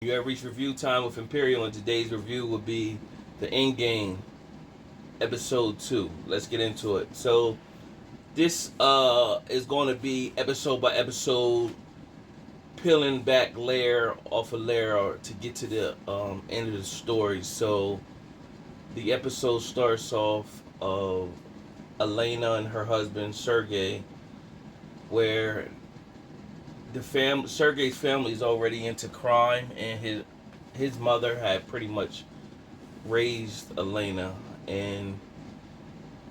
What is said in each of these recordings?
You have reached review time with Imperial, and today's review will be the Endgame episode 2. Let's get into it. So this is going to be episode by episode, peeling back layer off of layer to get to the end of the story. So the episode starts off of Elena and her husband Sergey, where Sergey's family is already into crime, and his mother had pretty much raised Elena, and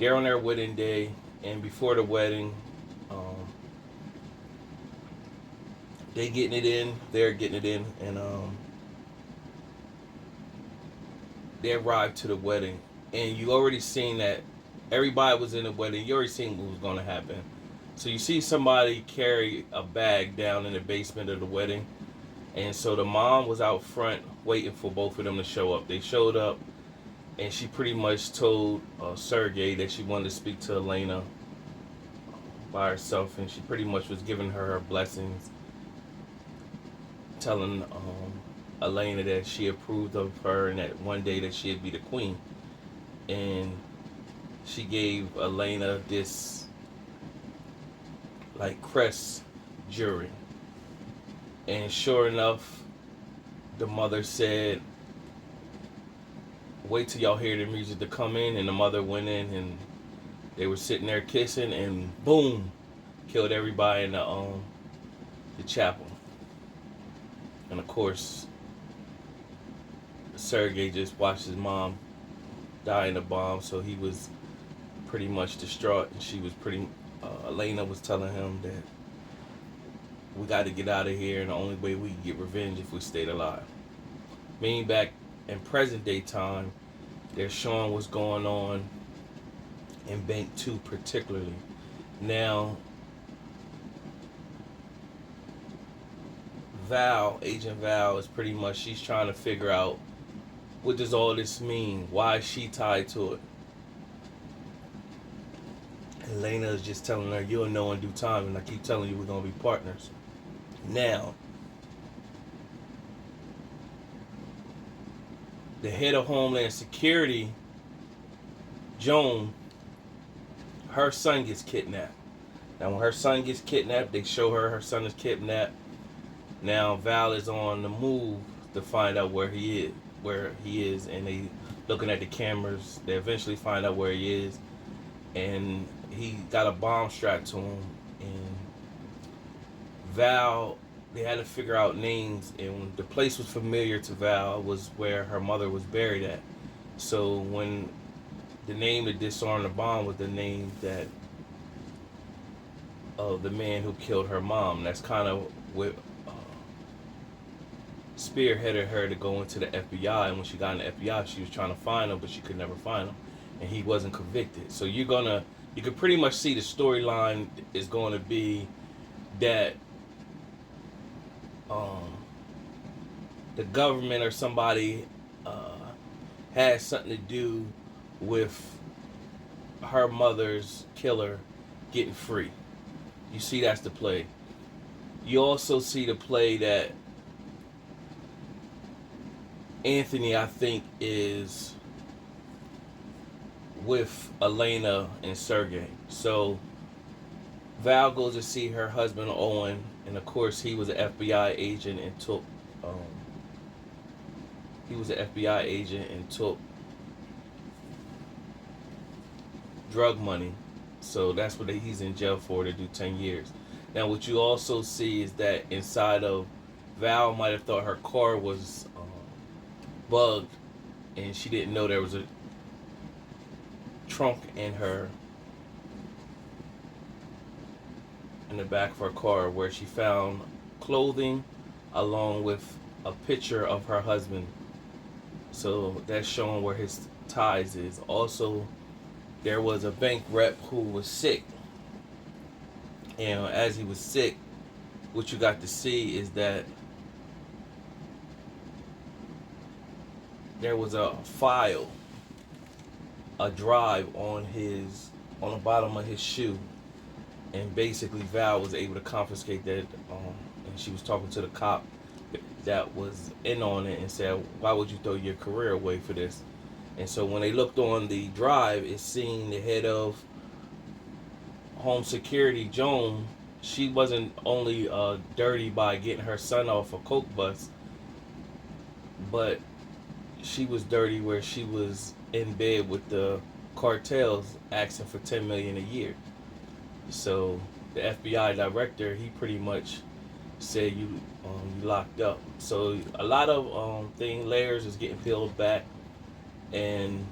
they're on their wedding day, and before the wedding, they're getting it in, and they arrived to the wedding, and you already seen that everybody was in the wedding. You already seen what was going to happen. So you see somebody carry a bag down in the basement of the wedding, and so the mom was out front waiting for both of them to show up. They showed up, and she pretty much told Sergey that she wanted to speak to Elena by herself, and she pretty much was giving her blessings, telling Elena that she approved of her and that one day that she'd be the queen. And she gave Elena this like crest jewelry. And sure enough, the mother said, wait till y'all hear the music to come in. And the mother went in, and they were sitting there kissing, and boom, killed everybody in the chapel. And of course, Sergey just watched his mom die in a bomb, so he was pretty much distraught. And she was Elena was telling him that we got to get out of here, and the only way we can get revenge if we stayed alive. Meaning back in present day time, they're showing what's going on in Bank 2 particularly. Now, Agent Val is pretty much, she's trying to figure out what does all this mean? Why is she tied to it? Elena is just telling her, you'll know in due time, and I keep telling you we're going to be partners. Now, the head of Homeland Security, Joan, her son gets kidnapped. Now, when her son gets kidnapped, they show her son is kidnapped. Now, Val is on the move to find out where he is, and they looking at the cameras. They eventually find out where he is, and he got a bomb strapped to him. And Val, they had to figure out names, and the place was familiar to Val, was where her mother was buried at. So when the name that disarmed the bomb was the name that of the man who killed her mom. That's kind of what spearheaded her to go into the FBI. And when she got in the FBI, she was trying to find him, but she could never find him, and he wasn't convicted. So you could pretty much see the storyline is going to be that the government or somebody has something to do with her mother's killer getting free. You see, that's the play. You also see the play that Anthony, I think, is with Elena and Sergey. So Val goes to see her husband Owen, and of course he was an FBI agent and took drug money. So that's what he's in jail for, to do 10 years. Now what you also see is that inside of Val might have thought her car was bugged, and she didn't know there was a trunk in the back of her car, where she found clothing along with a picture of her husband. So that's showing where his ties is. Also, there was a bank rep who was sick, and as he was sick, what you got to see is that there was a file, a drive on the bottom of his shoe, and basically Val was able to confiscate that, and she was talking to the cop that was in on it and said, why would you throw your career away for this? And so when they looked on the drive, it seen the head of home security, Joan. She wasn't only dirty by getting her son off a coke bus, but she was dirty where she was in bed with the cartels asking for 10 million a year. So the FBI director, he pretty much said you locked up. So a lot of layers is getting peeled back, and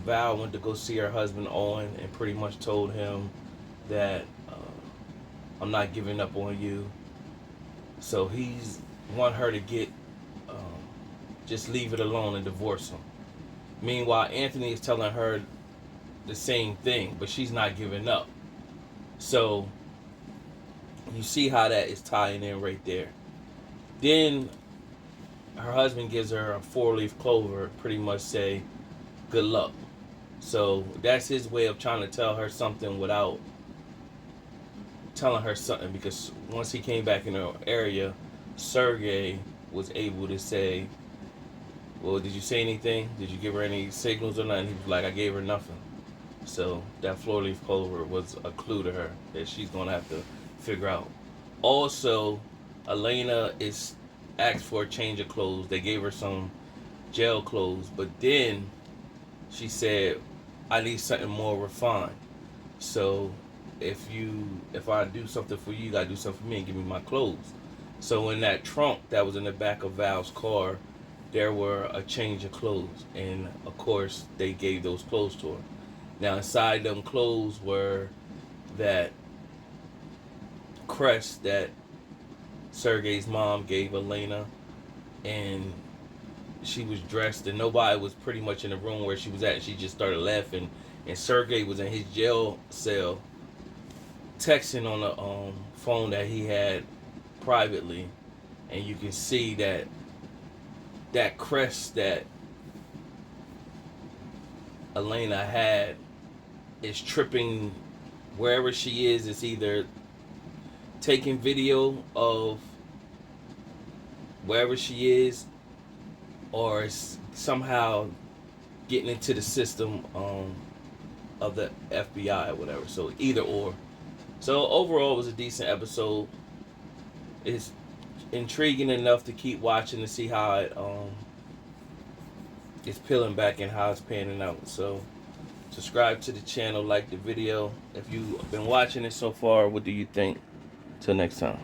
Val went to go see her husband Owen and pretty much told him that I'm not giving up on you. So he's want her to get just leave it alone and divorce him. Meanwhile, Anthony is telling her the same thing, but she's not giving up. So you see how that is tying in right there. Then her husband gives her a 4-leaf clover, pretty much say, good luck. So that's his way of trying to tell her something without telling her something, because once he came back in the area, Sergey was able to say, well, did you say anything? Did you give her any signals or nothing? He was like, I gave her nothing. So that 4-leaf clover was a clue to her that she's going to have to figure out. Also, Elena is asked for a change of clothes. They gave her some jail clothes, but then she said, I need something more refined. So if I do something for you, you gotta do something for me and give me my clothes. So in that trunk that was in the back of Val's car, there were a change of clothes, and of course they gave those clothes to her. Now inside them clothes were that crest that Sergey's mom gave Elena, and she was dressed and nobody was pretty much in the room where she was at. She just started laughing, and Sergey was in his jail cell texting on the phone that he had privately, and you can see that crest that Elena had is tripping wherever she is. It's either taking video of wherever she is, or it's somehow getting into the system of the FBI or whatever. So either or. So overall, it was a decent episode. It's intriguing enough to keep watching to see how it it's peeling back and how it's panning out. So subscribe to the channel, like the video. If you've been watching it so far, what do you think? Till next time.